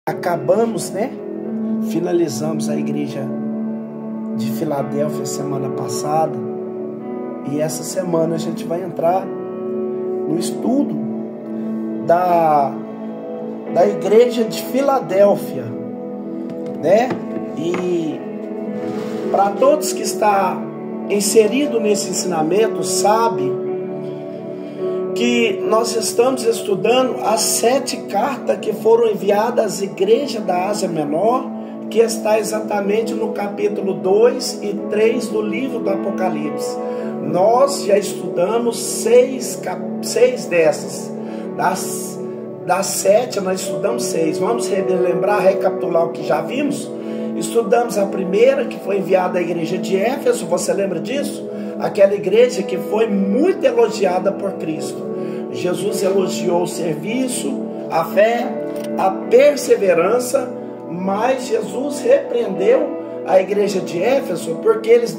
Acabamos, né? Finalizamos a igreja de Filadélfia semana passada. E essa semana a gente vai entrar no estudo da igreja de Filadélfia, né? E para todos que estão inseridos nesse ensinamento, sabe que nós estamos estudando as 7 cartas que foram enviadas às igrejas da Ásia Menor, que está exatamente no capítulo 2 e 3 do livro do Apocalipse. Nós já estudamos 6 dessas. Das 7, nós estudamos 6. Vamos relembrar, recapitular o que já vimos? Estudamos a primeira, que foi enviada à igreja de Éfeso. Você lembra disso? Aquela igreja que foi muito elogiada por Cristo. Jesus elogiou o serviço, a fé, a perseverança, mas Jesus repreendeu a igreja de Éfeso porque eles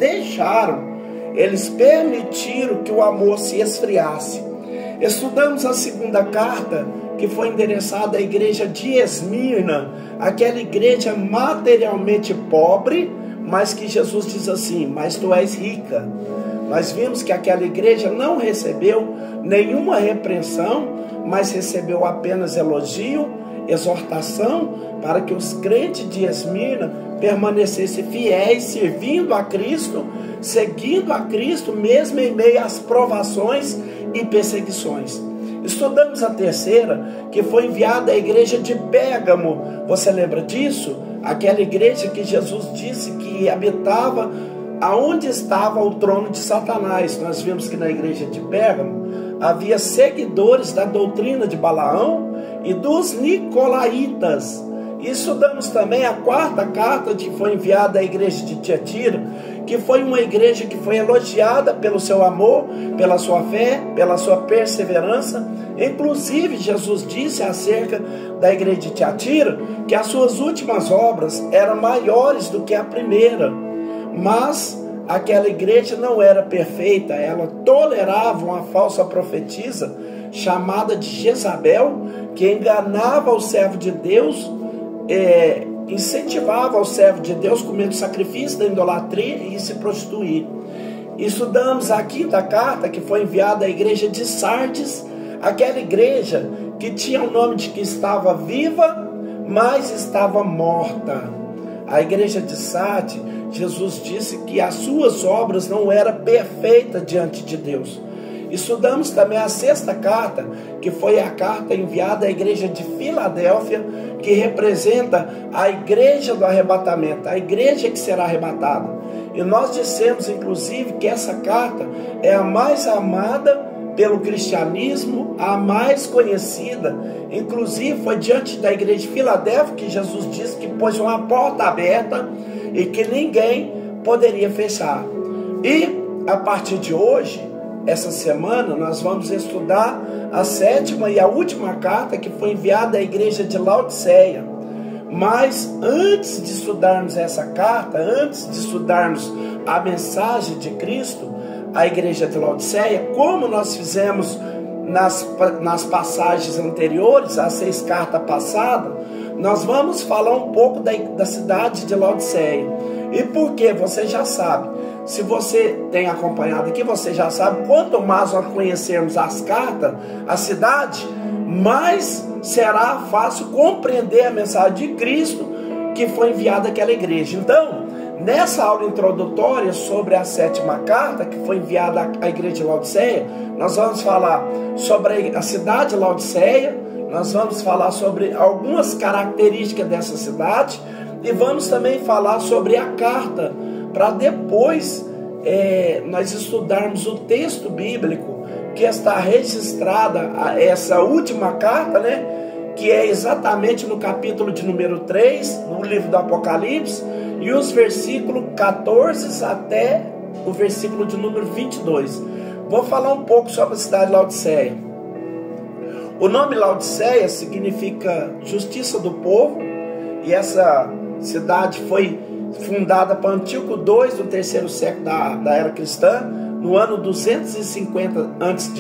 permitiram que o amor se esfriasse. Estudamos a segunda carta, que foi endereçada à igreja de Esmirna, aquela igreja materialmente pobre, mas que Jesus diz assim: mas tu és rica. Nós vimos que aquela igreja não recebeu nenhuma repreensão, mas recebeu apenas elogio, exortação, para que os crentes de Esmirna permanecessem fiéis, servindo a Cristo, seguindo a Cristo, mesmo em meio às provações e perseguições. Estudamos a terceira, que foi enviada à igreja de Pérgamo. Você lembra disso? Aquela igreja que Jesus disse que habitava aonde estava o trono de Satanás. Nós vimos que na igreja de Pérgamo havia seguidores da doutrina de Balaão e dos nicolaítas. E estudamos também a quarta carta que foi enviada à igreja de Tiatira, que foi uma igreja que foi elogiada pelo seu amor, pela sua fé, pela sua perseverança. Inclusive Jesus disse acerca da igreja de Tiatira que as suas últimas obras eram maiores do que a primeira. Mas aquela igreja não era perfeita, ela tolerava uma falsa profetisa chamada de Jezabel, que enganava o servo de Deus, incentivava o servo de Deus a comer o sacrifício da idolatria e se prostituir. Estudamos a quinta carta, que foi enviada à igreja de Sardes, aquela igreja que tinha o nome de que estava viva, mas estava morta. A igreja de Sardes, Jesus disse que as suas obras não eram perfeitas diante de Deus. Estudamos também a sexta carta, que foi a carta enviada à igreja de Filadélfia, que representa a igreja do arrebatamento, a igreja que será arrebatada. E nós dissemos, inclusive, que essa carta é a mais amada pelo cristianismo, a mais conhecida. Inclusive foi diante da igreja de Filadélfia que Jesus disse que pôs uma porta aberta e que ninguém poderia fechar. E a partir de hoje, essa semana, nós vamos estudar a sétima e a última carta que foi enviada à igreja de Laodiceia. Mas antes de estudarmos essa carta, antes de estudarmos a mensagem de Cristo à igreja de Laodiceia, como nós fizemos nas passagens anteriores, as 6 cartas passadas, nós vamos falar um pouco da cidade de Laodiceia. E por quê? Você já sabe. Se você tem acompanhado aqui, você já sabe, quanto mais nós conhecermos as cartas, a cidade, mais será fácil compreender a mensagem de Cristo que foi enviada àquela igreja. Então, nessa aula introdutória sobre a sétima carta, que foi enviada à igreja de Laodiceia, nós vamos falar sobre a cidade de Laodiceia, nós vamos falar sobre algumas características dessa cidade e vamos também falar sobre a carta, para depois nós estudarmos o texto bíblico que está registrada, essa última carta, né, que é exatamente no capítulo de número 3, no livro do Apocalipse, e os versículos 14 até o versículo de número 22. Vou falar um pouco sobre a cidade de Laodiceia. O nome Laodiceia significa justiça do povo, e essa cidade foi fundada por Antíoco II do terceiro século da era cristã, no ano 250 a.C.,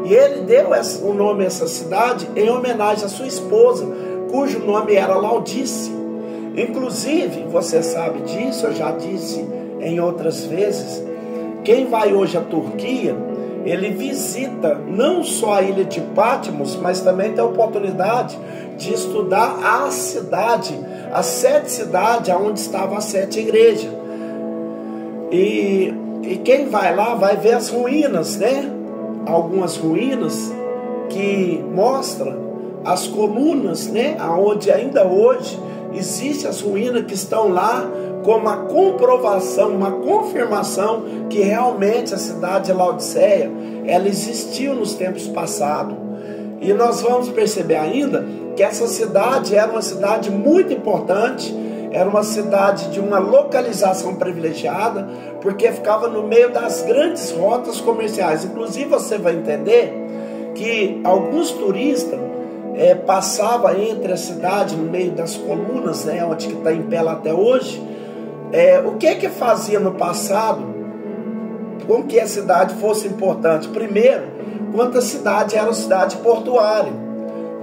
e ele deu o nome a essa cidade em homenagem à sua esposa, cujo nome era Laodice. Inclusive, você sabe disso, eu já disse em outras vezes, quem vai hoje à Turquia, ele visita não só a ilha de Patmos, mas também tem a oportunidade de estudar a cidade, as 7 cidades onde estavam as 7 igrejas. E quem vai lá vai ver as ruínas, né? Algumas ruínas que mostram as colunas, né? Onde ainda hoje existem as ruínas que estão lá, como uma comprovação, uma confirmação que realmente a cidade de Laodiceia, ela existiu nos tempos passados. E nós vamos perceber ainda que essa cidade era uma cidade muito importante, era uma cidade de uma localização privilegiada, porque ficava no meio das grandes rotas comerciais. Inclusive você vai entender que alguns turistas passavam entre a cidade, no meio das colunas, né, onde está em pé lá até hoje. O que fazia no passado com que a cidade fosse importante? Primeiro, quando a cidade era uma cidade portuária.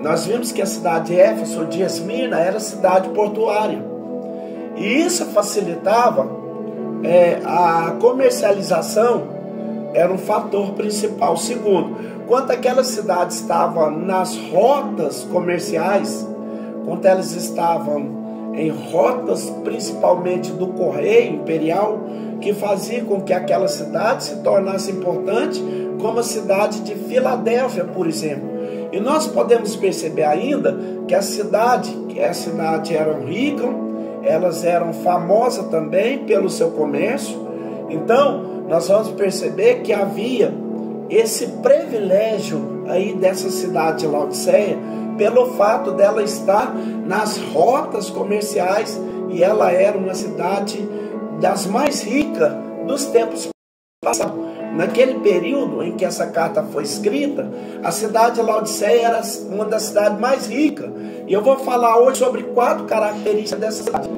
Nós vimos que a cidade de Éfeso, de Esmirna, era cidade portuária. E isso facilitava a comercialização, era um fator principal. Segundo, quando aquela cidade estava nas rotas comerciais, quando elas estavam em rotas principalmente do correio imperial, que fazia com que aquela cidade se tornasse importante, como a cidade de Filadélfia, por exemplo. E nós podemos perceber ainda que as cidades eram ricas, elas eram famosas também pelo seu comércio. Então nós vamos perceber que havia esse privilégio aí dessa cidade de Laodiceia, pelo fato dela estar nas rotas comerciais, e ela era uma cidade das mais ricas dos tempos passados. Naquele período em que essa carta foi escrita, a cidade de Laodiceia era uma das cidades mais ricas. E eu vou falar hoje sobre 4 características dessa cidade.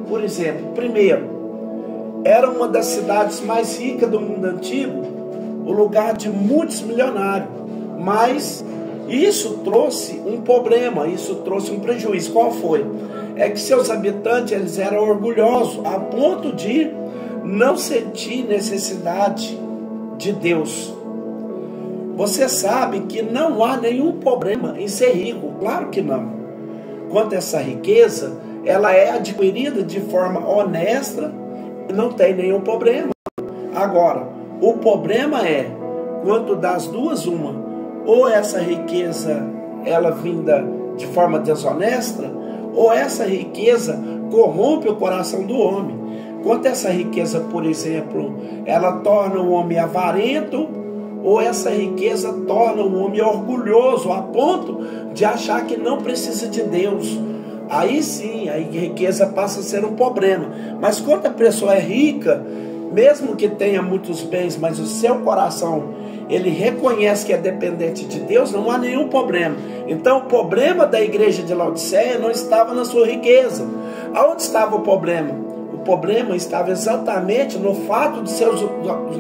Por exemplo, primeiro, era uma das cidades mais ricas do mundo antigo, o lugar de muitos milionários. Mas isso trouxe um problema, isso trouxe um prejuízo. Qual foi? É que seus habitantes, eles eram orgulhosos a ponto de não sentir necessidade de Deus. Você sabe que não há nenhum problema em ser rico, claro que não. Quanto a essa riqueza, ela é adquirida de forma honesta e não tem nenhum problema. Agora, o problema é, quanto das duas, uma, ou essa riqueza ela vinda de forma desonesta, ou essa riqueza corrompe o coração do homem. Quanto essa riqueza, por exemplo, ela torna o homem avarento, ou essa riqueza torna o homem orgulhoso a ponto de achar que não precisa de Deus. Aí sim, a riqueza passa a ser um problema. Mas quando a pessoa é rica, mesmo que tenha muitos bens, mas o seu coração, ele reconhece que é dependente de Deus, não há nenhum problema. Então o problema da igreja de Laodiceia não estava na sua riqueza. Aonde estava o problema? O problema estava exatamente no fato de seus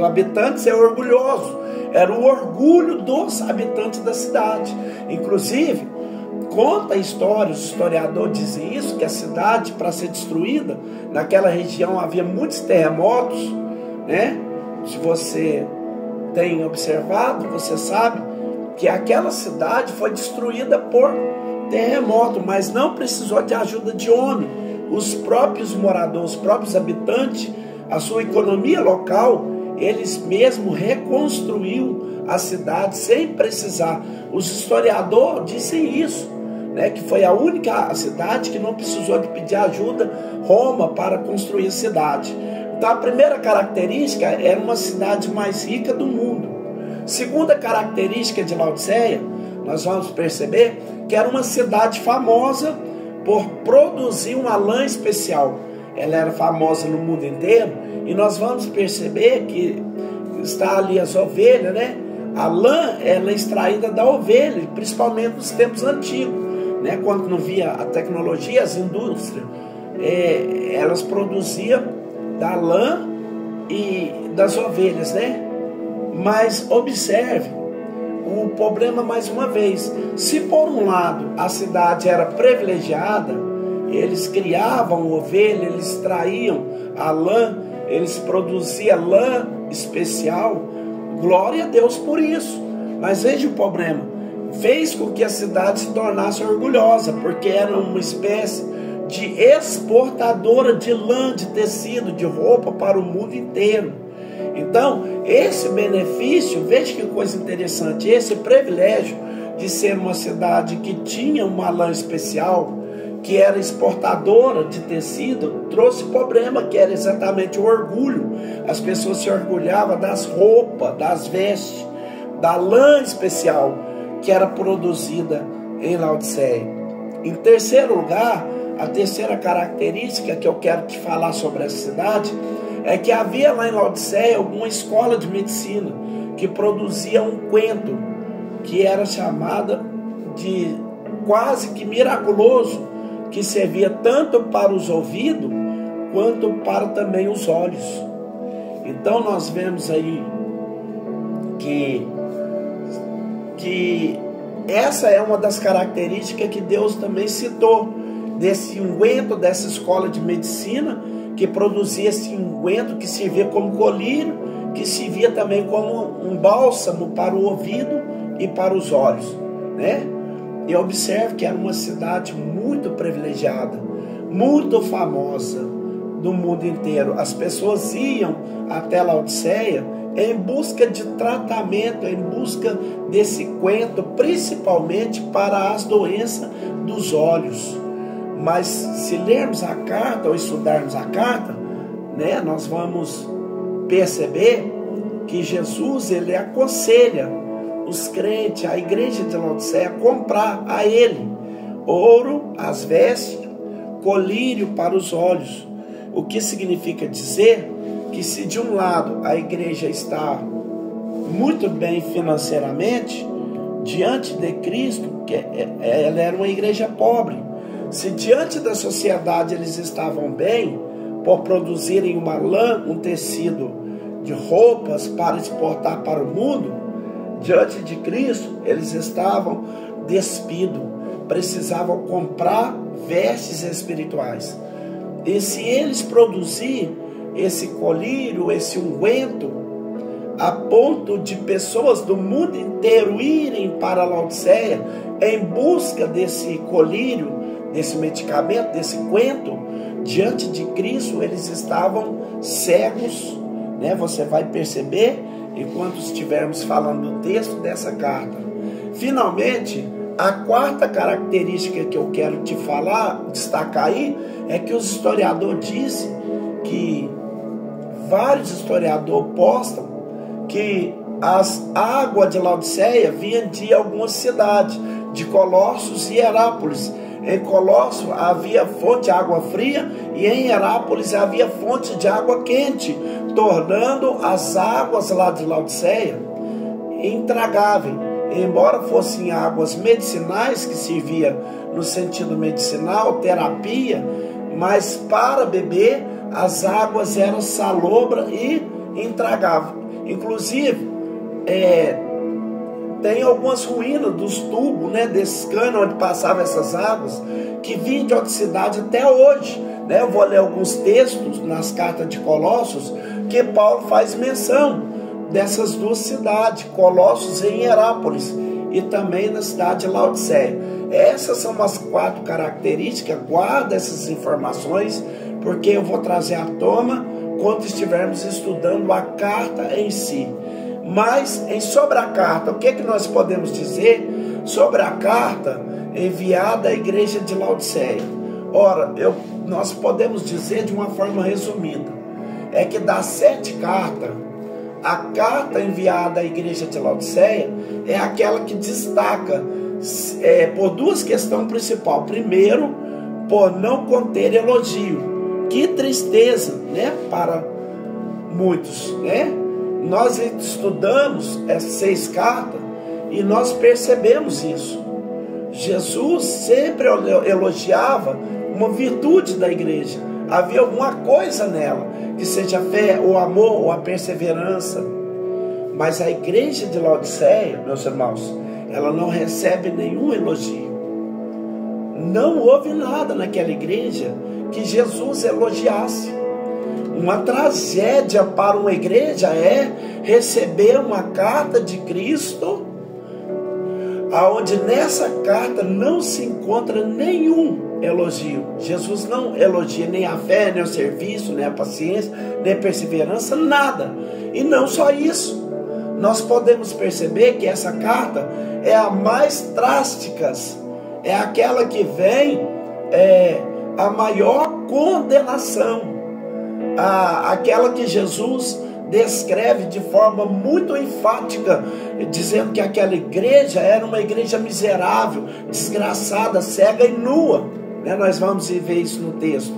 habitantes serem orgulhosos. Era o orgulho dos habitantes da cidade. Inclusive, conta a história, os historiadores dizem isso, que a cidade, para ser destruída, naquela região havia muitos terremotos, né? Se você tem observado, você sabe que aquela cidade foi destruída por terremoto, mas não precisou de ajuda de homem. Os próprios moradores, os próprios habitantes, a sua economia local, eles mesmos reconstruíram a cidade sem precisar. Os historiadores dizem isso, né, que foi a única cidade que não precisou de pedir ajuda Roma para construir a cidade. Então a primeira característica era uma cidade mais rica do mundo. Segunda característica de Laodiceia, nós vamos perceber que era uma cidade famosa por produzir uma lã especial. Ela era famosa no mundo inteiro, e nós vamos perceber que está ali as ovelhas, né? A lã, ela é extraída da ovelha, principalmente nos tempos antigos, né? Quando não via a tecnologia, as indústrias, elas produziam da lã e das ovelhas, né? Mas observe, o problema, mais uma vez, se por um lado a cidade era privilegiada, eles criavam ovelha, eles extraíam a lã, eles produziam lã especial, glória a Deus por isso. Mas veja o problema, fez com que a cidade se tornasse orgulhosa, porque era uma espécie de exportadora de lã, de tecido, de roupa para o mundo inteiro. Então, esse benefício, veja que coisa interessante, esse privilégio de ser uma cidade que tinha uma lã especial, que era exportadora de tecido, trouxe problema, que era exatamente o orgulho. As pessoas se orgulhavam das roupas, das vestes, da lã especial que era produzida em Laodiceia. Em terceiro lugar, a terceira característica que eu quero te falar sobre essa cidade é que havia lá em Laodiceia uma escola de medicina que produzia um unguento que era chamada de quase que miraculoso, que servia tanto para os ouvidos quanto para também os olhos. Então nós vemos aí que essa é uma das características que Deus também citou desse unguento, dessa escola de medicina, que produzia esse unguento que servia como colírio, que servia também como um bálsamo para o ouvido e para os olhos, né? E observe que era uma cidade muito privilegiada, muito famosa no mundo inteiro. As pessoas iam até Laodiceia em busca de tratamento, em busca desse unguento, principalmente para as doenças dos olhos. Mas se lermos a carta ou estudarmos a carta, né, nós vamos perceber que Jesus, ele aconselha os crentes, a igreja de Laodiceia, a comprar a ele ouro, as vestes, colírio para os olhos. O que significa dizer que se de um lado a igreja está muito bem financeiramente, diante de Cristo, que ela era uma igreja pobre, se diante da sociedade eles estavam bem, por produzirem uma lã, um tecido de roupas para exportar para o mundo, diante de Cristo eles estavam despidos, precisavam comprar vestes espirituais. E se eles produzirem esse colírio, esse unguento, a ponto de pessoas do mundo inteiro irem para Laodiceia em busca desse colírio, desse medicamento, desse unguento, diante de Cristo eles estavam cegos, né? Você vai perceber enquanto estivermos falando do texto dessa carta. Finalmente, a quarta característica que eu quero te falar, destacar aí, é que os historiadores dizem que vários historiadores postam que as águas de Laodiceia vinham de algumas cidades, de Colossos e Herápolis. Em Colossos havia fonte de água fria e em Herápolis havia fonte de água quente, tornando as águas lá de Laodiceia intragáveis. Embora fossem águas medicinais, que servia no sentido medicinal, terapia, mas para beber as águas eram salobras e intragáveis. Inclusive, tem algumas ruínas dos tubos, né, desses canos onde passavam essas águas, que vinham de outra cidade até hoje, né? Eu vou ler alguns textos nas cartas de Colossos, que Paulo faz menção dessas duas cidades, Colossos e Herápolis, e também na cidade de Laodiceia. Essas são as 4 características. Guarda essas informações, porque eu vou trazer à tona quando estivermos estudando a carta em si. Mas sobre a carta, o que nós podemos dizer sobre a carta enviada à igreja de Laodiceia? Ora, nós podemos dizer de uma forma resumida, é que das 7 cartas, a carta enviada à igreja de Laodiceia é aquela que destaca por 2 questões principais. Primeiro, por não conter elogio. Que tristeza, né, para muitos, né? Nós estudamos essas 6 cartas e nós percebemos isso. Jesus sempre elogiava uma virtude da igreja. Havia alguma coisa nela, que seja a fé, o amor ou a perseverança. Mas a igreja de Laodiceia, meus irmãos, ela não recebe nenhum elogio. Não houve nada naquela igreja que Jesus elogiasse. Uma tragédia para uma igreja é receber uma carta de Cristo, aonde nessa carta não se encontra nenhum elogio. Jesus não elogia nem a fé, nem o serviço, nem a paciência, nem a perseverança, nada. E não só isso, nós podemos perceber que essa carta é a mais drástica, é aquela que vem a maior condenação, aquela que Jesus descreve de forma muito enfática, dizendo que aquela igreja era uma igreja miserável, desgraçada, cega e nua, né? Nós vamos ver isso no texto.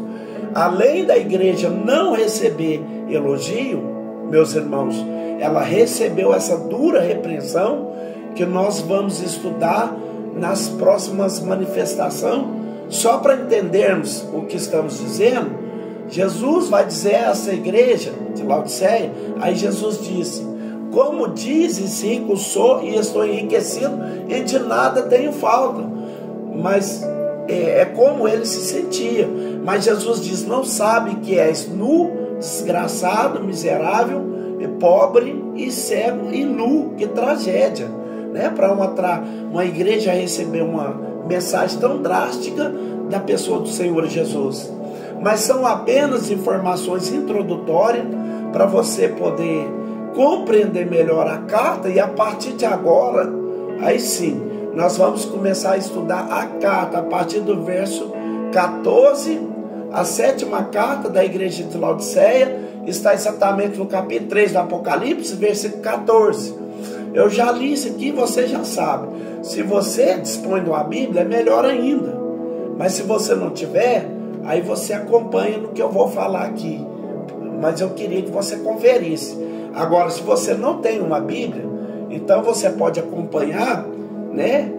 Além da igreja não receber elogio, meus irmãos, ela recebeu essa dura repreensão que nós vamos estudar nas próximas manifestações. Só para entendermos o que estamos dizendo, Jesus vai dizer a essa igreja de Laodiceia, aí Jesus disse: como dizes, rico sou e estou enriquecido e de nada tenho falta. Mas é como ele se sentia. Mas Jesus diz: não sabe que és nu, desgraçado, miserável, e pobre e cego e nu. Que tragédia, né? Para uma igreja receber uma mensagem tão drástica da pessoa do Senhor Jesus. Mas são apenas informações introdutórias para você poder compreender melhor a carta, e a partir de agora, aí sim, nós vamos começar a estudar a carta a partir do verso 14. A sétima carta da igreja de Laodiceia está exatamente no capítulo 3 do Apocalipse, versículo 14. Eu já li isso aqui, você já sabe. Se você dispõe de uma Bíblia, é melhor ainda. Mas se você não tiver, aí você acompanha no que eu vou falar aqui. Mas eu queria que você conferisse. Agora, se você não tem uma Bíblia, então você pode acompanhar, né,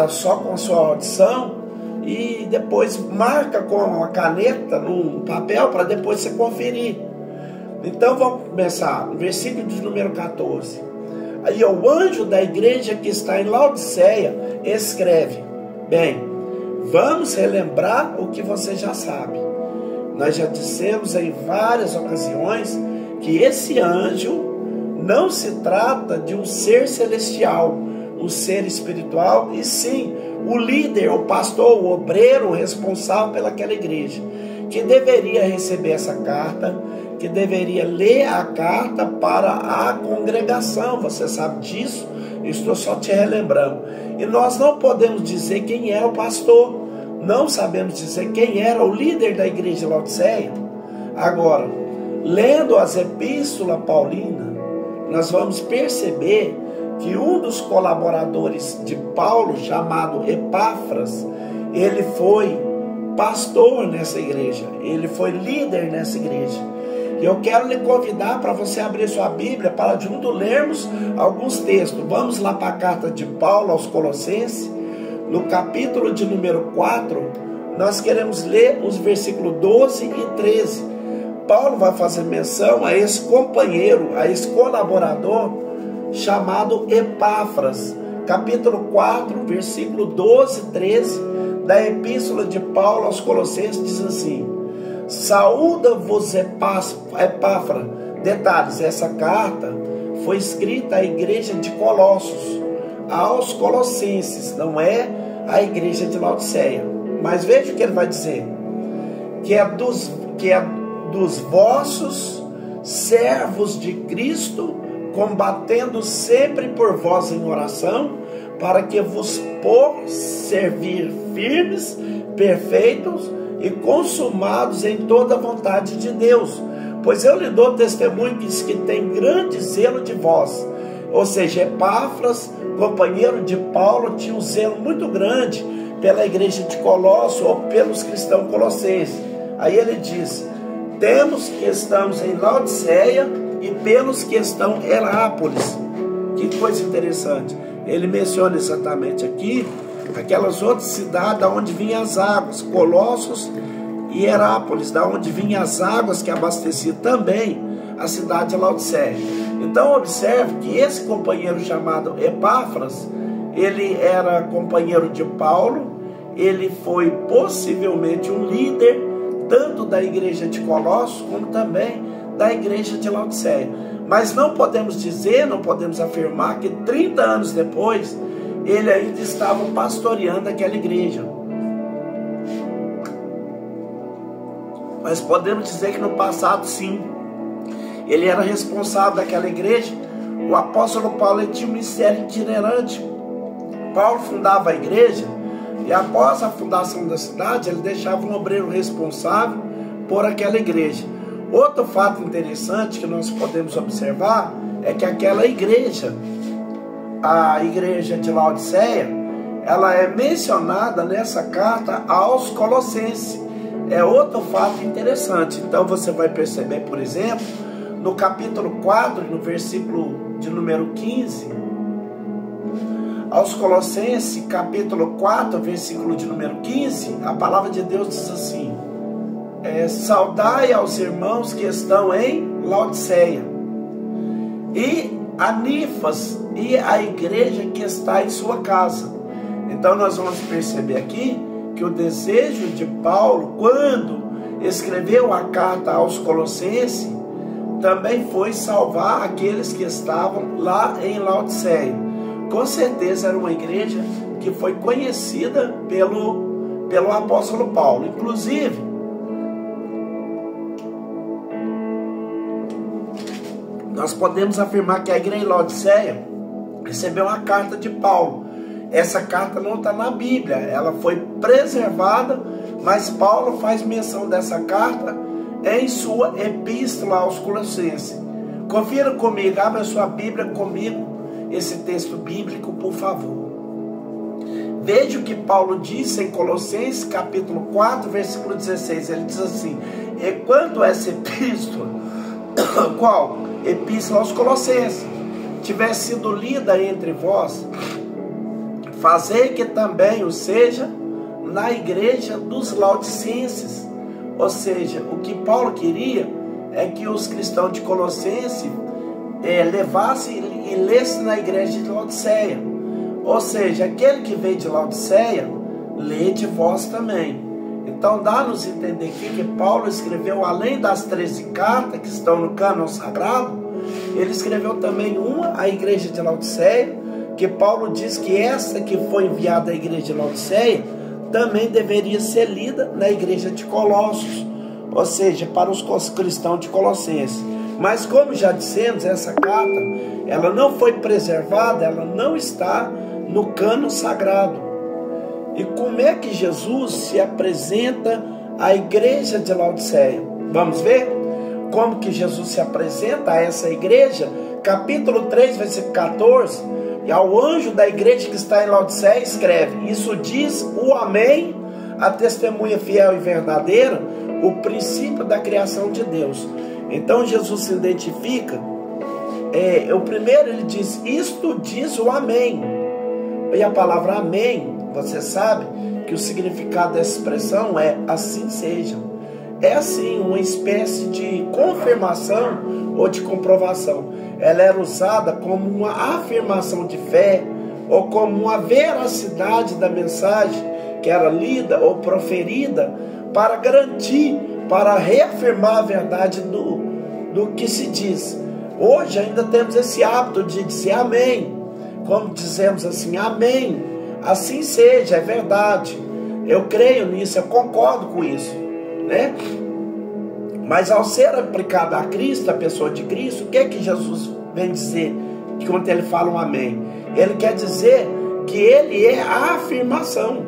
só com a sua audição, e depois marca com uma caneta num papel para depois você conferir. Então vamos começar no versículo de número 14. Aí o anjo da igreja que está em Laodiceia escreve: bem, vamos relembrar o que você já sabe. Nós já dissemos em várias ocasiões que esse anjo não se trata de um ser celestial, um ser espiritual, e sim o líder, o pastor, o obreiro responsável pelaquela igreja, que deveria receber essa carta, que deveria ler a carta para a congregação. Você sabe disso? Estou só te relembrando. E nós não podemos dizer quem é o pastor, não sabemos dizer quem era o líder da igreja de Laodiceia. Agora, lendo as epístolas paulinas, nós vamos perceber que um dos colaboradores de Paulo, chamado Epáfras, ele foi pastor nessa igreja, ele foi líder nessa igreja. E eu quero lhe convidar para você abrir sua Bíblia para junto lermos alguns textos. Vamos lá para a carta de Paulo aos Colossenses, no capítulo de número 4, nós queremos ler os versículos 12 e 13. Paulo vai fazer menção a esse companheiro, a esse colaborador chamado Epáfras. Capítulo 4, versículo 12 e 13 da epístola de Paulo aos Colossenses diz assim: saúda-vos Epáfras. Detalhes, essa carta foi escrita à igreja de Colossos, aos Colossenses, não é a igreja de Laodiceia. Mas veja o que ele vai dizer: que é dos vossos servos de Cristo, combatendo sempre por vós em oração, para que vos possam servir firmes, perfeitos e consumados em toda a vontade de Deus. Pois eu lhe dou testemunho que tem grande zelo de vós. Ou seja, Epáfras, companheiro de Paulo, tinha um zelo muito grande pela igreja de Colossos, ou pelos cristãos colossenses. Aí ele diz: temos que estamos em Laodiceia e pelos que estão em Herápolis. Que coisa interessante. Ele menciona exatamente aqui aquelas outras cidades da onde vinham as águas, Colossos e Herápolis, da onde vinham as águas que abasteciam também a cidade de Laodiceia. Então observe que esse companheiro chamado Epáfras, ele era companheiro de Paulo, ele foi possivelmente um líder, tanto da igreja de Colossos, como também da igreja de Laodiceia. Mas não podemos dizer, não podemos afirmar que 30 anos depois, ele ainda estava pastoreando aquela igreja. Mas podemos dizer que no passado, sim, ele era responsável daquela igreja. O apóstolo Paulo, ele tinha um ministério itinerante. Paulo fundava a igreja, e após a fundação da cidade, ele deixava um obreiro responsável por aquela igreja. Outro fato interessante que nós podemos observar é que aquela igreja, a igreja de Laodiceia, ela é mencionada nessa carta aos Colossenses. É outro fato interessante. Então você vai perceber, por exemplo, no capítulo 4, no versículo de número 15, aos Colossenses, capítulo 4, versículo de número 15, a palavra de Deus diz assim: saudai aos irmãos que estão em Laodiceia, e a Nifas e a igreja que está em sua casa. Então nós vamos perceber aqui que o desejo de Paulo, quando escreveu a carta aos Colossenses, também foi salvar aqueles que estavam lá em Laodiceia. Com certeza era uma igreja que foi conhecida pelo apóstolo Paulo. Inclusive, nós podemos afirmar que a igreja de Laodiceia recebeu uma carta de Paulo. Essa carta não está na Bíblia, ela foi preservada, mas Paulo faz menção dessa carta em sua epístola aos Colossenses. Confira comigo, abra sua Bíblia comigo, esse texto bíblico, por favor. Veja o que Paulo disse em Colossenses, capítulo 4, versículo 16. Ele diz assim: e quanto a essa epístola, qual? Epístola aos Colossenses, tiver sido lida entre vós, fazei que também o seja na igreja dos Laodicenses. Ou seja, o que Paulo queria é que os cristãos de Colossenses levassem e lessem na igreja de Laodiceia. Ou seja, aquele que veio de Laodiceia, lê de vós também. Então dá-nos entender aqui que Paulo escreveu, além das 13 cartas que estão no cânon sagrado, ele escreveu também uma à igreja de Laodiceia, que Paulo diz que essa que foi enviada à igreja de Laodiceia também deveria ser lida na igreja de Colossos, ou seja, para os cristãos de Colossenses. Mas como já dissemos, essa carta, ela não foi preservada, ela não está no cânon sagrado. E como é que Jesus se apresenta à igreja de Laodiceia? Vamos ver como que Jesus se apresenta a essa igreja? Capítulo 3, versículo 14. E ao anjo da igreja que está em Laodiceia escreve: isso diz o Amém, a testemunha fiel e verdadeira, o princípio da criação de Deus. Então Jesus se identifica, o primeiro ele diz: isto diz o Amém. E a palavra Amém, você sabe que o significado dessa expressão é assim seja. É assim uma espécie de confirmação ou de comprovação. Ela era usada como uma afirmação de fé ou como uma veracidade da mensagem que era lida ou proferida para garantir, para reafirmar a verdade do que se diz. Hoje ainda temos esse hábito de dizer amém, como dizemos assim: amém, assim seja, é verdade, eu creio nisso, eu concordo com isso, né? Mas ao ser aplicado a Cristo, a pessoa de Cristo, o que é que Jesus vem dizer quando ele fala um amém? Ele quer dizer que ele é a afirmação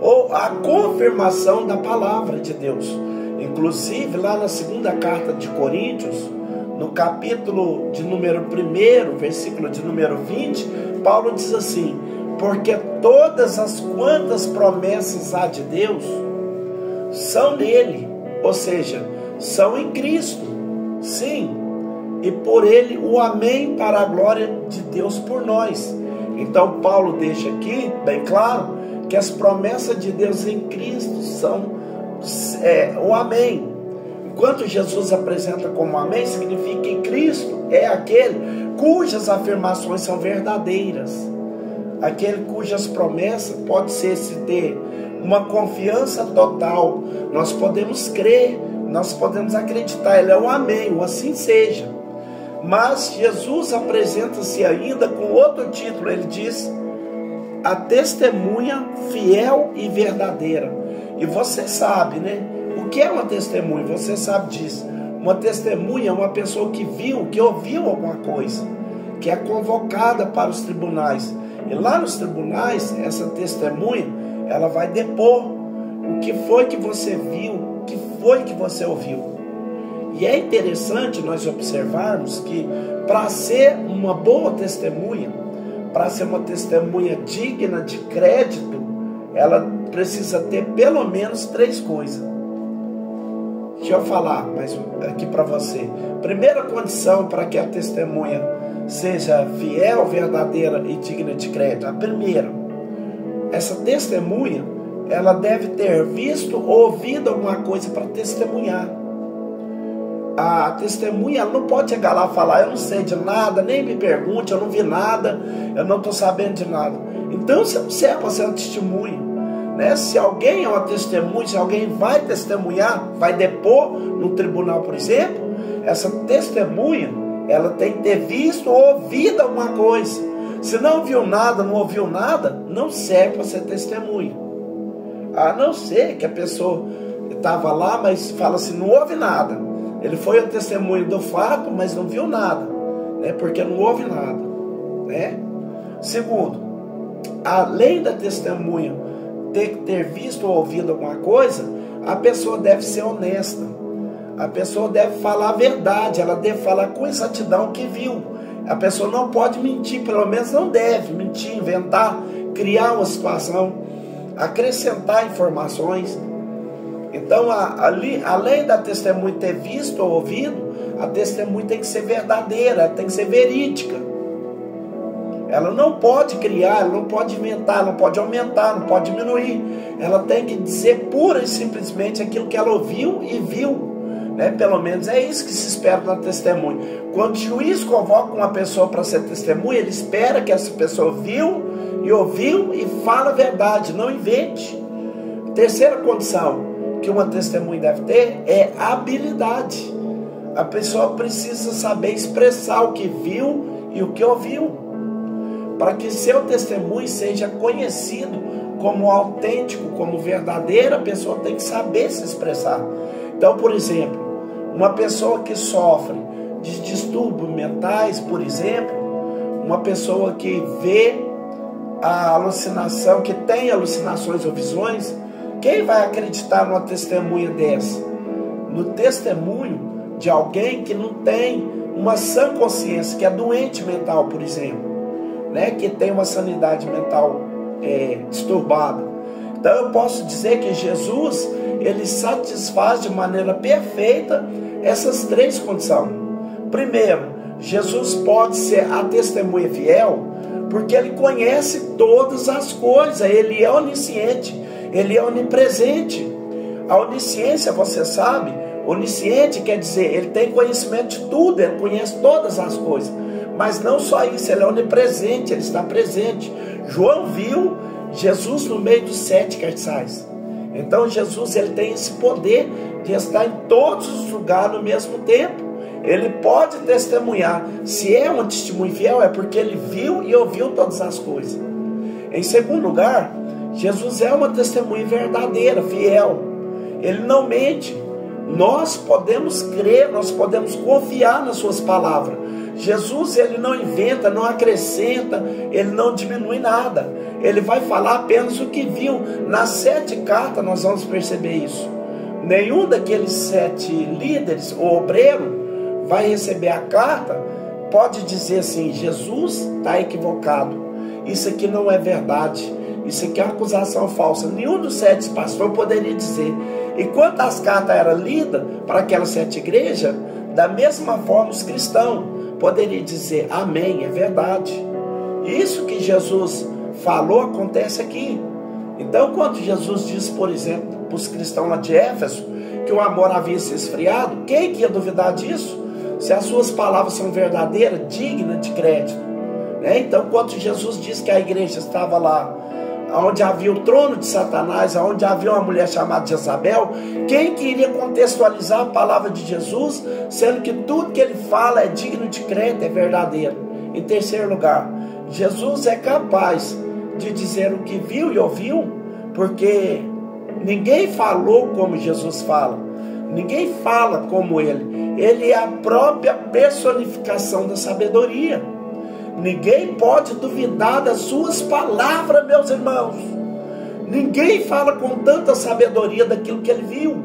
ou a confirmação da palavra de Deus. Inclusive lá na segunda carta de Coríntios, no capítulo de número 1, versículo de número 20, Paulo diz assim: porque todas as quantas promessas há de Deus são nele, ou seja, são em Cristo, sim, e por ele o amém para a glória de Deus por nós. Então Paulo deixa aqui bem claro que as promessas de Deus em Cristo são o amém. Enquanto Jesus apresenta como amém, significa que Cristo é aquele cujas afirmações são verdadeiras, aquele cujas promessas pode ser se ter uma confiança total. Nós podemos crer, nós podemos acreditar, ele é o amém, o assim seja. Mas Jesus apresenta-se ainda com outro título, ele diz a testemunha fiel e verdadeira. E você sabe, né? O que é uma testemunha? Você sabe disso. Uma testemunha é uma pessoa que viu, que ouviu alguma coisa, que é convocada para os tribunais. E lá nos tribunais, essa testemunha, ela vai depor o que foi que você viu, o que foi que você ouviu. E é interessante nós observarmos que para ser uma boa testemunha, para ser uma testemunha digna de crédito, ela precisa ter pelo menos 3 coisas. Deixa eu falar mais aqui para você. Primeira condição para que a testemunha seja fiel, verdadeira e digna de crédito. A primeira, essa testemunha, ela deve ter visto ou ouvido alguma coisa para testemunhar. A testemunha, ela não pode chegar lá e falar, eu não sei de nada, nem me pergunte, eu não vi nada, eu não estou sabendo de nada. Então você não serve para ser um testemunho, né? Se alguém é uma testemunha, se alguém vai testemunhar, vai depor no tribunal, por exemplo, essa testemunha, ela tem que ter visto ou ouvido alguma coisa. Se não viu nada, não ouviu nada, não serve para ser testemunha. A não ser que a pessoa estava lá, mas fala assim, não houve nada. Ele foi a testemunha do fato, mas não viu nada, né? Porque não houve nada, né? Segundo, além da testemunha ter que ter visto ou ouvido alguma coisa, a pessoa deve ser honesta. A pessoa deve falar a verdade, ela deve falar com exatidão o que viu. A pessoa não pode mentir, pelo menos não deve mentir, inventar, criar uma situação, acrescentar informações. Então, além da testemunha ter visto ou ouvido, a testemunha tem que ser verdadeira, tem que ser verídica. Ela não pode criar, ela não pode inventar, ela não pode aumentar, não pode diminuir. Ela tem que dizer pura e simplesmente aquilo que ela ouviu e viu, né? Pelo menos é isso que se espera na testemunha. Quando o juiz convoca uma pessoa para ser testemunha, ele espera que essa pessoa viu e ouviu e fala a verdade, não invente. Terceira condição que uma testemunha deve ter é habilidade. A pessoa precisa saber expressar o que viu e o que ouviu, para que seu testemunho seja conhecido como autêntico, como verdadeiro. A pessoa tem que saber se expressar. Então, por exemplo, uma pessoa que sofre de distúrbios mentais, por exemplo, uma pessoa que vê a alucinação, que tem alucinações ou visões, quem vai acreditar numa testemunha dessa? No testemunho de alguém que não tem uma sã consciência, que é doente mental, por exemplo, né? Que tem uma sanidade mental disturbada. Então eu posso dizer que Jesus, ele satisfaz de maneira perfeita essas 3 condições. Primeiro, Jesus pode ser a testemunha fiel, porque ele conhece todas as coisas, ele é onisciente, ele é onipresente. A onisciência, você sabe, onisciente quer dizer, ele tem conhecimento de tudo, ele conhece todas as coisas. Mas não só isso, ele é onipresente, ele está presente. João viu Jesus no meio dos 7 cardeais. Então Jesus, ele tem esse poder de estar em todos os lugares ao mesmo tempo. Ele pode testemunhar. Se é um testemunho fiel, é porque ele viu e ouviu todas as coisas. Em segundo lugar, Jesus é uma testemunha verdadeira, fiel. Ele não mente. Nós podemos crer, nós podemos confiar nas suas palavras. Jesus, ele não inventa, não acrescenta, ele não diminui nada. Ele vai falar apenas o que viu. Nas 7 cartas nós vamos perceber isso. Nenhum daqueles 7 líderes ou obreiro vai receber a carta, pode dizer assim, Jesus está equivocado, isso aqui não é verdade, isso aqui é uma acusação falsa. Nenhum dos 7 pastores poderia dizer. E quando as cartas eram lidas para aquelas 7 igrejas, da mesma forma os cristãos poderiam dizer, amém, é verdade. Isso que Jesus falou acontece aqui. Então quando Jesus diz, por exemplo, para os cristãos lá de Éfeso, que o amor havia se esfriado. Quem que ia duvidar disso? Se as suas palavras são verdadeiras, dignas de crédito, né? Então, quando Jesus disse que a igreja estava lá, onde havia o trono de Satanás, onde havia uma mulher chamada Jezabel, quem queria contextualizar a palavra de Jesus, sendo que tudo que ele fala é digno de crédito, é verdadeiro? Em terceiro lugar, Jesus é capaz de dizer o que viu e ouviu, porque ninguém falou como Jesus fala, ninguém fala como ele. Ele é a própria personificação da sabedoria. Ninguém pode duvidar das suas palavras, meus irmãos. Ninguém fala com tanta sabedoria daquilo que ele viu.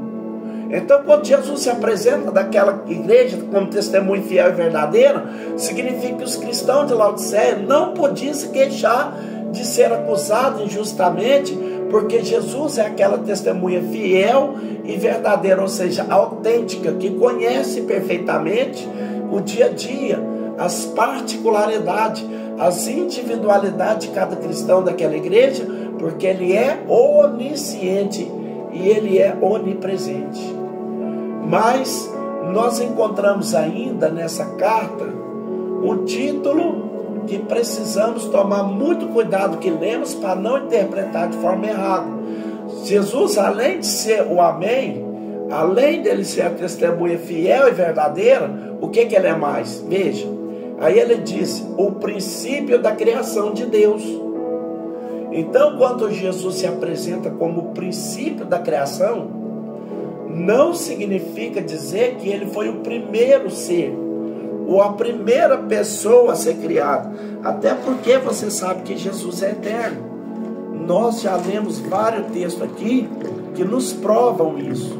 Então, quando Jesus se apresenta daquela igreja como testemunho fiel e verdadeiro, significa que os cristãos de Laodiceia não podiam se queixar de ser acusados injustamente, porque Jesus é aquela testemunha fiel e verdadeira, ou seja, autêntica, que conhece perfeitamente o dia a dia, as particularidades, as individualidades de cada cristão daquela igreja, porque ele é onisciente e ele é onipresente. Mas nós encontramos ainda nessa carta um título que precisamos tomar muito cuidado que lemos para não interpretar de forma errada. Jesus, além de ser o Amém, além dele ser a testemunha fiel e verdadeira, o que ele é mais? Veja, aí ele diz, o princípio da criação de Deus. Então, quando Jesus se apresenta como o princípio da criação, não significa dizer que ele foi o primeiro ser, ou a primeira pessoa a ser criada, até porque você sabe que Jesus é eterno. Nós já lemos vários textos aqui que nos provam isso,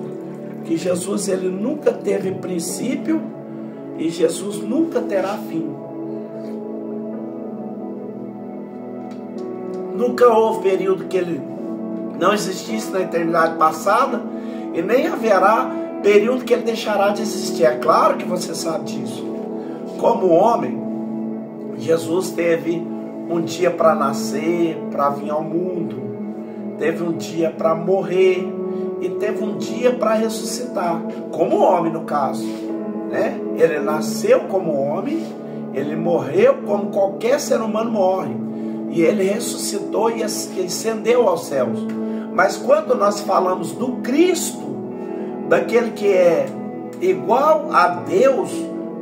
que Jesus ele nunca teve princípio e Jesus nunca terá fim. Nunca houve período que ele não existisse na eternidade passada, e nem haverá período que ele deixará de existir. É claro que você sabe disso. Como homem, Jesus teve um dia para nascer, para vir ao mundo, teve um dia para morrer e teve um dia para ressuscitar, como homem no caso, né? Ele nasceu como homem, ele morreu como qualquer ser humano morre, e ele ressuscitou e ascendeu aos céus. Mas quando nós falamos do Cristo, daquele que é igual a Deus,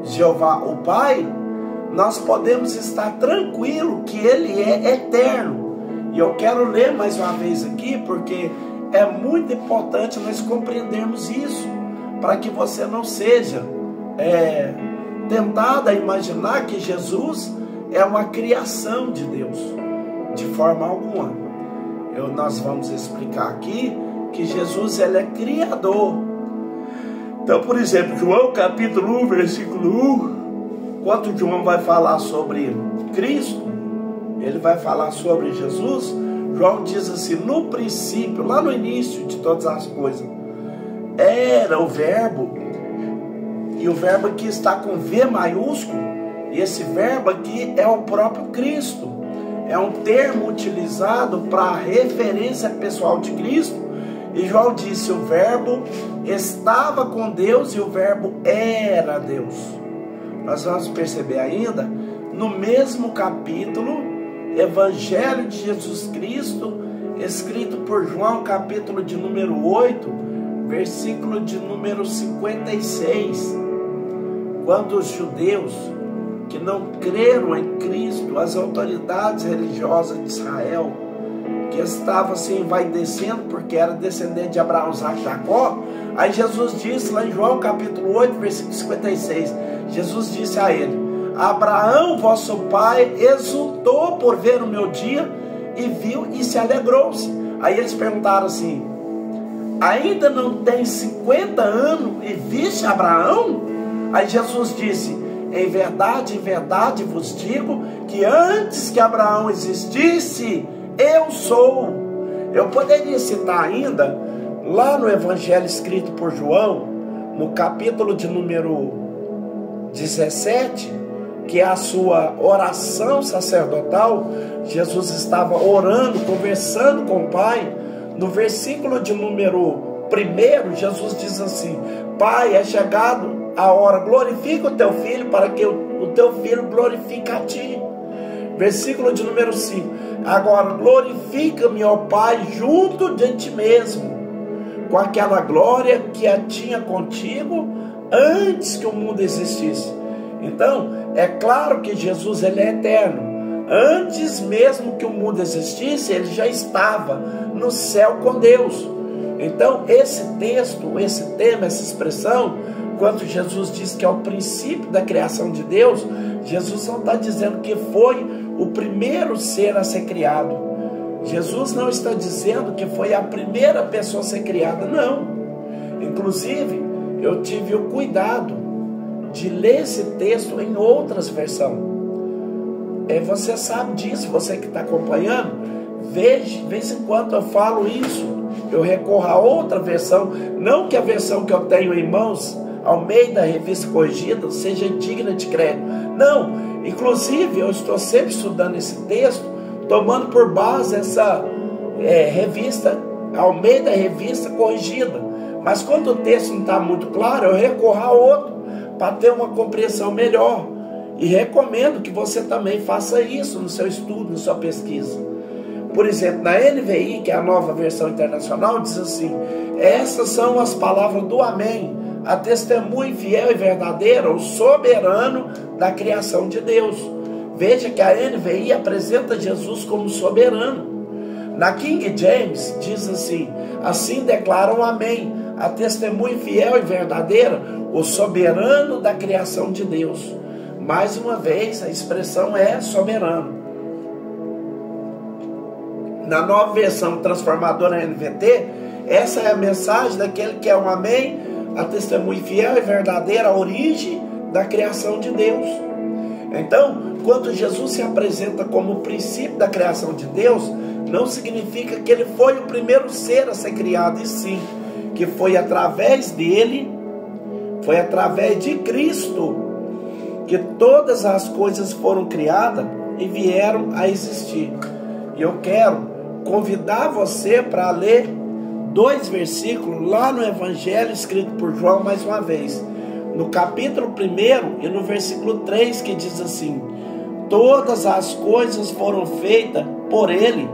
Jeová o Pai, nós podemos estar tranquilo que ele é eterno. E eu quero ler mais uma vez aqui, porque é muito importante nós compreendermos isso, para que você não seja tentado a imaginar que Jesus é uma criação de Deus, de forma alguma. Nós vamos explicar aqui que Jesus ele é criador. Então, por exemplo, João capítulo 1, versículo 1, quando João vai falar sobre Cristo, ele vai falar sobre Jesus. João diz assim, no princípio, lá no início de todas as coisas, era o verbo, e o verbo aqui está com V maiúsculo, e esse verbo aqui é o próprio Cristo. É um termo utilizado para referência pessoal de Cristo. E João disse, o verbo estava com Deus e o verbo era Deus. Nós vamos perceber ainda, no mesmo capítulo, Evangelho de Jesus Cristo, escrito por João, capítulo de número 8, versículo de número 56. Quando os judeus que não creram em Cristo, as autoridades religiosas de Israel, que estavam se envaidecendo porque era descendente de Abraão, Isaac e Jacó, aí Jesus disse lá em João capítulo 8, versículo 56, Jesus disse a ele, Abraão, vosso pai, exultou por ver o meu dia, e viu e se alegrou-se. Aí eles perguntaram assim, ainda não tem 50 anos e viste Abraão? Aí Jesus disse, em verdade vos digo, que antes que Abraão existisse, eu sou. Eu poderia citar ainda, lá no Evangelho escrito por João, no capítulo de número 17, que é a sua oração sacerdotal. Jesus estava orando, conversando com o Pai, no versículo de número 1, Jesus diz assim: Pai, é chegado a hora, glorifica o teu filho, para que o teu filho glorifique a ti. Versículo de número 5: agora glorifica-me, ó Pai, junto de ti mesmo, com aquela glória que a tinha contigo antes que o mundo existisse. Então, é claro que Jesus, ele é eterno. Antes mesmo que o mundo existisse, ele já estava no céu com Deus. Então, esse texto, esse tema, essa expressão, quando Jesus diz que é o princípio da criação de Deus, Jesus não está dizendo que foi o primeiro ser a ser criado. Jesus não está dizendo que foi a primeira pessoa a ser criada, não. Inclusive, eu tive o cuidado de ler esse texto em outras versões. Você sabe disso, você que está acompanhando, de vez em quando eu falo isso, eu recorro a outra versão, não que a versão que eu tenho em mãos, Almeida, Revista Corrigida, seja digna de crédito. Não, inclusive eu estou sempre estudando esse texto, tomando por base essa revista, Almeida, Revista Corrigida. Mas quando o texto não está muito claro, eu recorro a outro, para ter uma compreensão melhor. E recomendo que você também faça isso no seu estudo, na sua pesquisa. Por exemplo, na NVI, que é a nova versão internacional, diz assim: essas são as palavras do Amém, a testemunha fiel e verdadeira, o soberano da criação de Deus. Veja que a NVI apresenta Jesus como soberano. Na King James diz assim: assim declaram Amém, a testemunha fiel e verdadeira, o soberano da criação de Deus. Mais uma vez, a expressão é soberano. Na nova versão transformadora NVT, essa é a mensagem daquele que é um Amém, a testemunha fiel e verdadeira, a origem da criação de Deus. Então, quando Jesus se apresenta como o princípio da criação de Deus, não significa que ele foi o primeiro ser a ser criado, e sim, que foi através dele, foi através de Cristo, que todas as coisas foram criadas e vieram a existir. E eu quero convidar você para ler 2 versículos lá no Evangelho escrito por João, mais uma vez, no capítulo 1 e no versículo 3, que diz assim: todas as coisas foram feitas por ele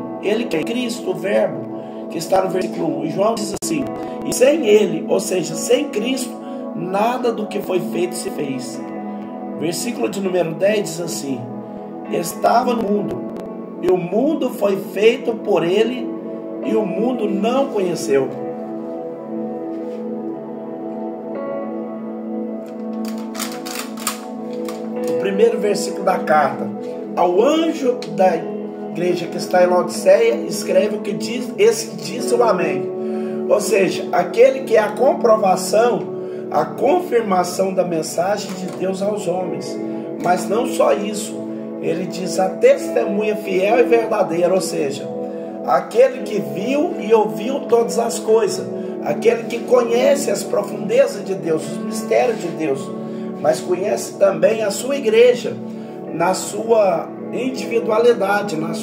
que é Cristo, o Verbo, que está no versículo 1. E João diz assim: e sem ele, ou seja, sem Cristo, nada do que foi feito se fez. Versículo de número 10 diz assim: estava no mundo, e o mundo foi feito por ele, e o mundo não conheceu. O primeiro versículo da carta ao anjo da igreja que está em Laodiceia, escreve o que diz, esse diz o Amém. Ou seja, aquele que é a comprovação, a confirmação da mensagem de Deus aos homens. Mas não só isso, ele diz a testemunha fiel e verdadeira, ou seja, aquele que viu e ouviu todas as coisas, aquele que conhece as profundezas de Deus, os mistérios de Deus, mas conhece também a sua igreja, na sua individualidade, nas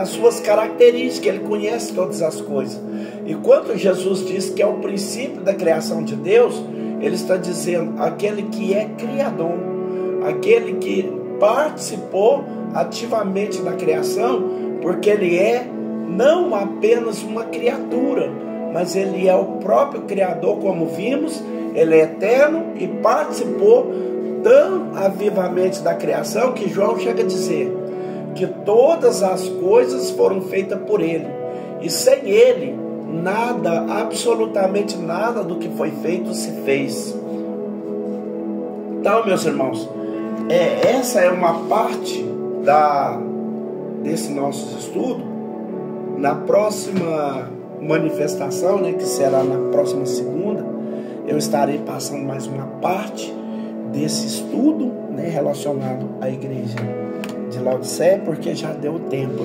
suas características. Ele conhece todas as coisas. E quando Jesus diz que é o princípio da criação de Deus, ele está dizendo aquele que é criador, aquele que participou ativamente da criação, porque ele é não apenas uma criatura, mas ele é o próprio Criador, como vimos. Ele é eterno e participou tão avivamente da criação que João chega a dizer que todas as coisas foram feitas por ele, e sem ele nada, absolutamente nada do que foi feito se fez. Então, meus irmãos, essa é uma parte desse nosso estudo. Na próxima manifestação, que será na próxima segunda, eu estarei passando mais uma parte desse estudo, relacionado à igreja de Laodiceia, porque já deu tempo,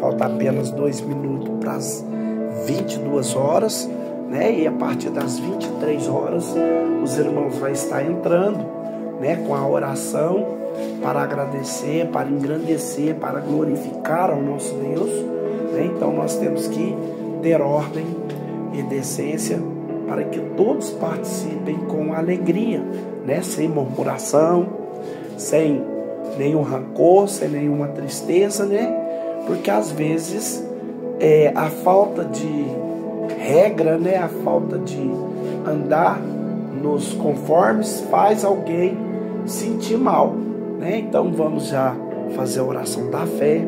falta apenas 2 minutos para as 22 horas, e a partir das 23 horas os irmãos vão estar entrando, com a oração para agradecer, para engrandecer, para glorificar ao nosso Deus, Então nós temos que ter ordem e decência para que todos participem com alegria, né? Sem murmuração, sem nenhum rancor, sem nenhuma tristeza, né? Porque às vezes a falta de regra, né? A falta de andar nos conformes faz alguém sentir mal, né? Então vamos já fazer a oração da fé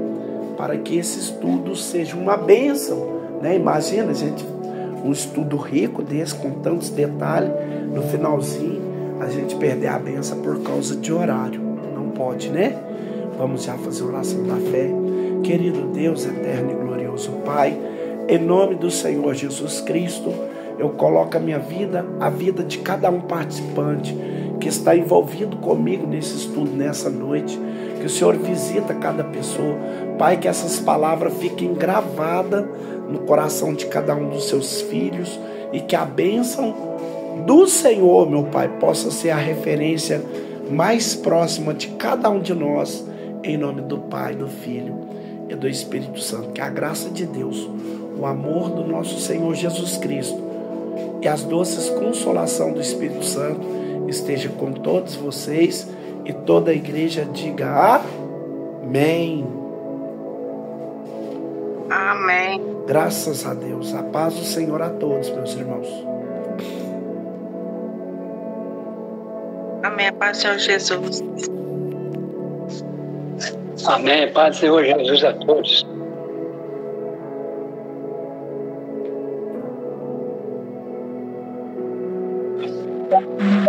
para que esse estudo seja uma bênção, né? Imagina, gente, um estudo rico desse, com tantos detalhes, no finalzinho a gente perder a bênção por causa de horário. Não pode, né? Vamos já fazer a oração da fé. Querido Deus eterno e glorioso Pai, em nome do Senhor Jesus Cristo, eu coloco a minha vida, a vida de cada um participante que está envolvido comigo nesse estudo, nessa noite. Que o Senhor visita cada pessoa. Pai, que essas palavras fiquem gravadas no coração de cada um dos seus filhos e que a bênção do Senhor, meu Pai, possa ser a referência mais próxima de cada um de nós, em nome do Pai, do Filho e do Espírito Santo. Que a graça de Deus, o amor do nosso Senhor Jesus Cristo e as doces consolação do Espírito Santo esteja com todos vocês e toda a igreja diga amém. Amém. Graças a Deus. A paz do Senhor a todos, meus irmãos. Amém. A paz do Senhor Jesus. Amém. A paz do Senhor Jesus a todos.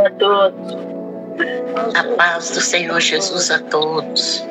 A todos. A paz do Senhor Jesus a todos.